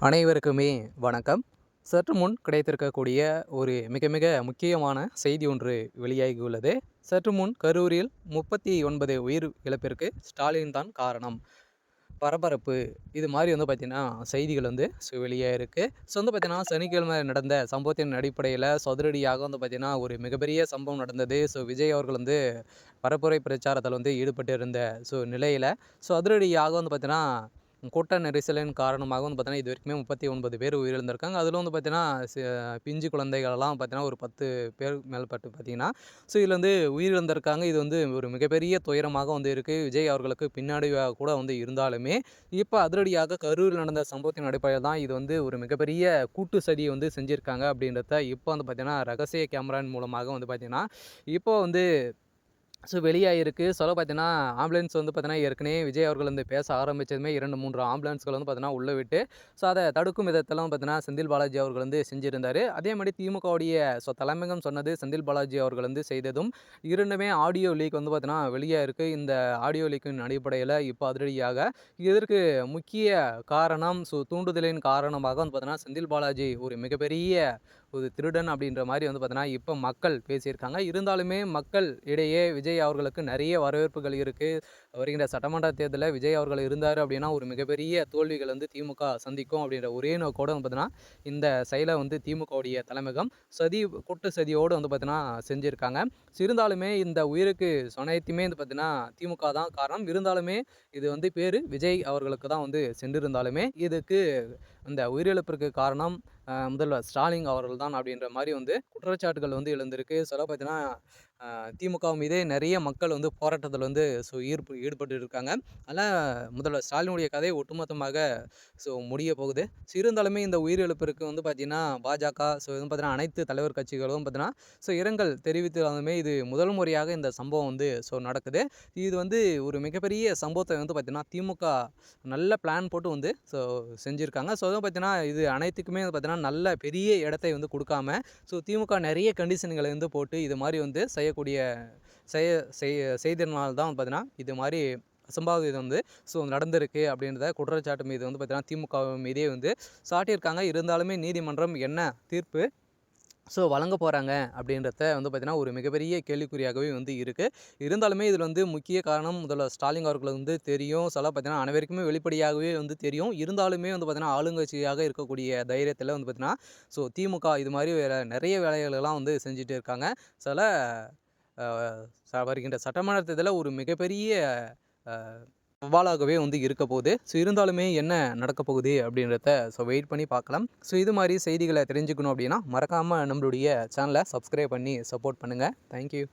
அனைவருக்குமே வணக்கம். சற்று முன் கிடைத்திருக்கக்கூடிய ஒரு மிக மிக முக்கியமான செய்தி ஒன்று வெளியாகியுள்ளது. சற்று முன் கரூரில் 39 உயிர் இழப்பிற்கு ஸ்டாலின் தான் காரணம். பரபரப்பு இது மாதிரி பார்த்தீங்கன்னா செய்திகள் வெளியாயிருக்கு. பார்த்தீங்கன்னா சனிக்கிழமை நடந்த சம்பவத்தின் அடிப்படையில் அதிரடியாக பார்த்தீங்கன்னா ஒரு மிகப்பெரிய சம்பவம் நடந்தது. விஜய் அவர்கள் பரப்புரை பிரச்சாரத்தில் ஈடுபட்டு இருந்த நிலையில் அதிரடியாக பார்த்தீங்கன்னா கூட்ட நெரிசலின் காரணமாக பார்த்தீங்கன்னா இது வரைக்குமே 39 பேர் உயிரிழந்திருக்காங்க. அதில் பார்த்தீங்கன்னா பிஞ்சு குழந்தைகளெல்லாம் பார்த்தீங்கன்னா ஒரு 10 பேர் மேற்பட்டு பார்த்தீங்கன்னா இதில் உயிரிழந்திருக்காங்க. இது ஒரு மிகப்பெரிய துயரமாக இருக்குது. விஜய் அவர்களுக்கு பின்னாடி கூட இருந்தாலுமே இப்போ அதிரடியாக கரூரில் நடந்த சம்பவத்தின் அடிப்படையில் தான் இது ஒரு மிகப்பெரிய கூட்டு சதியை செஞ்சுருக்காங்க அப்படின்றத இப்போ பார்த்தீங்கன்னா ரகசிய கேமரான் மூலமாக பார்த்தீங்கன்னா இப்போ வெளியாகிருக்கு. பார்த்தீங்கன்னா ஆம்புலன்ஸ் பார்த்தீங்கன்னா ஏற்கனவே விஜய் அவர்கள் பேச ஆரம்பித்ததுமே 2, 3 ஆம்புலன்ஸ்கள் பார்த்தீங்கன்னா உள்ளே விட்டு அதை தடுக்கும் விதத்தெல்லாம் பார்த்தீங்கன்னா செந்தில் பாலாஜி அவர்கள் செஞ்சுருந்தார். அதே மாதிரி திமுகவுடைய தலைமையகம் சொன்னது செந்தில் பாலாஜி அவர்கள் செய்ததும் இரண்டுமே ஆடியோ லீக் பார்த்தீங்கன்னா வெளியே இருக்குது. இந்த ஆடியோ லீக்கின் அடிப்படையில் இப்போ அதிரடியாக இதற்கு முக்கிய காரணம் தூண்டுதலின் காரணமாக பார்த்தீங்கன்னா செந்தில் பாலாஜி ஒரு மிகப்பெரிய ஒரு திருடன் அப்படின்ற மாதிரி பார்த்தீங்கன்னா இப்போ மக்கள் பேசியிருக்காங்க. இருந்தாலுமே மக்கள் இடையே விஜய் அவர்களுக்கு நிறைய வரவேற்புகள் இருக்குது. வருகின்ற சட்டமன்ற தேர்தலில் விஜய் அவர்கள் இருந்தார் அப்படின்னா ஒரு மிகப்பெரிய தோல்விகள் திமுக சந்திக்கும் அப்படின்ற ஒரே நோக்கோடு பார்த்தீங்கன்னா இந்த செயலை திமுகவுடைய தலைமையகம் கூட்டு சதியோடு பார்த்தீங்கன்னா செஞ்சுருக்காங்க. இருந்தாலுமே இந்த உயிருக்கு அனைத்துமே பார்த்தீங்கன்னா திமுக தான் காரணம். இருந்தாலுமே இது பேர் விஜய் அவர்களுக்கு தான் சென்றிருந்தாலுமே இதுக்கு இந்த உயிரிழப்பிற்கு காரணம் முதல்வர் ஸ்டாலின் அவர்கள் தான் அப்படின்ற மாதிரி குற்றச்சாட்டுகள் எழுந்திருக்கு. பார்த்தீங்கன்னா திமுக மீதே நிறைய மக்கள் போராட்டத்தில் ஈடுபட்டு இருக்காங்க. அதனால் முதல்வர் ஸ்டாலினுடைய கதை ஒட்டுமொத்தமாக முடிய போகுது. இருந்தாலுமே இந்த உயிரிழப்பிற்கு பார்த்தீங்கன்னா பாஜக பார்த்தீங்கன்னா அனைத்து தலைவர் கட்சிகளும் பார்த்தீங்கன்னா இரங்கல் தெரிவித்தாலுமே இது முதல் முறையாக இந்த சம்பவம் நடக்குது. இது ஒரு மிகப்பெரிய சம்பவத்தை பார்த்தீங்கன்னா திமுக நல்ல பிளான் போட்டு செஞ்சுருக்காங்க. பார்த்தீங்கன்னா இது அனைத்துக்குமே பார்த்தீங்கன்னா நல்ல பெரிய இடத்தை கொடுக்காம திமுக நிறைய கண்டிஷன்களை போட்டு இது மாதிரி செய்யக்கூடிய செய்தனால்தான் பார்த்தீங்கன்னா இது மாதிரி அசம்பாவிதம் நடந்திருக்கு அப்படின்றத குற்றச்சாட்டு மீது பார்த்தீங்கன்னா திமுக மீதே சாட்டியிருக்காங்க. இருந்தாலுமே நீதிமன்றம் என்ன தீர்ப்பு வழங்க போகிறாங்க அப்படின்றத பார்த்தீங்கன்னா ஒரு மிகப்பெரிய கேள்விக்குறியாகவே இருக்குது. இருந்தாலுமே இதில் முக்கிய காரணம் முதல்வர் ஸ்டாலின் அவர்களுக்கு தெரியும். பார்த்தீங்கன்னா அனைவருக்குமே வெளிப்படையாகவே தெரியும். இருந்தாலுமே பார்த்தீங்கன்னா ஆளுங்கட்சியாக இருக்கக்கூடிய தைரியத்தில் பார்த்தீங்கன்னா திமுக இது மாதிரி வேறு நிறைய வேலைகளெல்லாம் செஞ்சுட்டு இருக்காங்க. வருகின்ற சட்டமன்ற தேர்தலில் ஒரு மிகப்பெரிய சவாலாகவே இருக்க போகுது. இருந்தாலுமே என்ன நடக்க போகுது அப்படின்றத வெயிட் பண்ணி பார்க்கலாம். இது மாதிரி செய்திகளை தெரிஞ்சுக்கணும் அப்படின்னா மறக்காமல் நம்மளுடைய சேனலை சப்ஸ்கிரைப் பண்ணி சப்போர்ட் பண்ணுங்கள். தேங்க்யூ.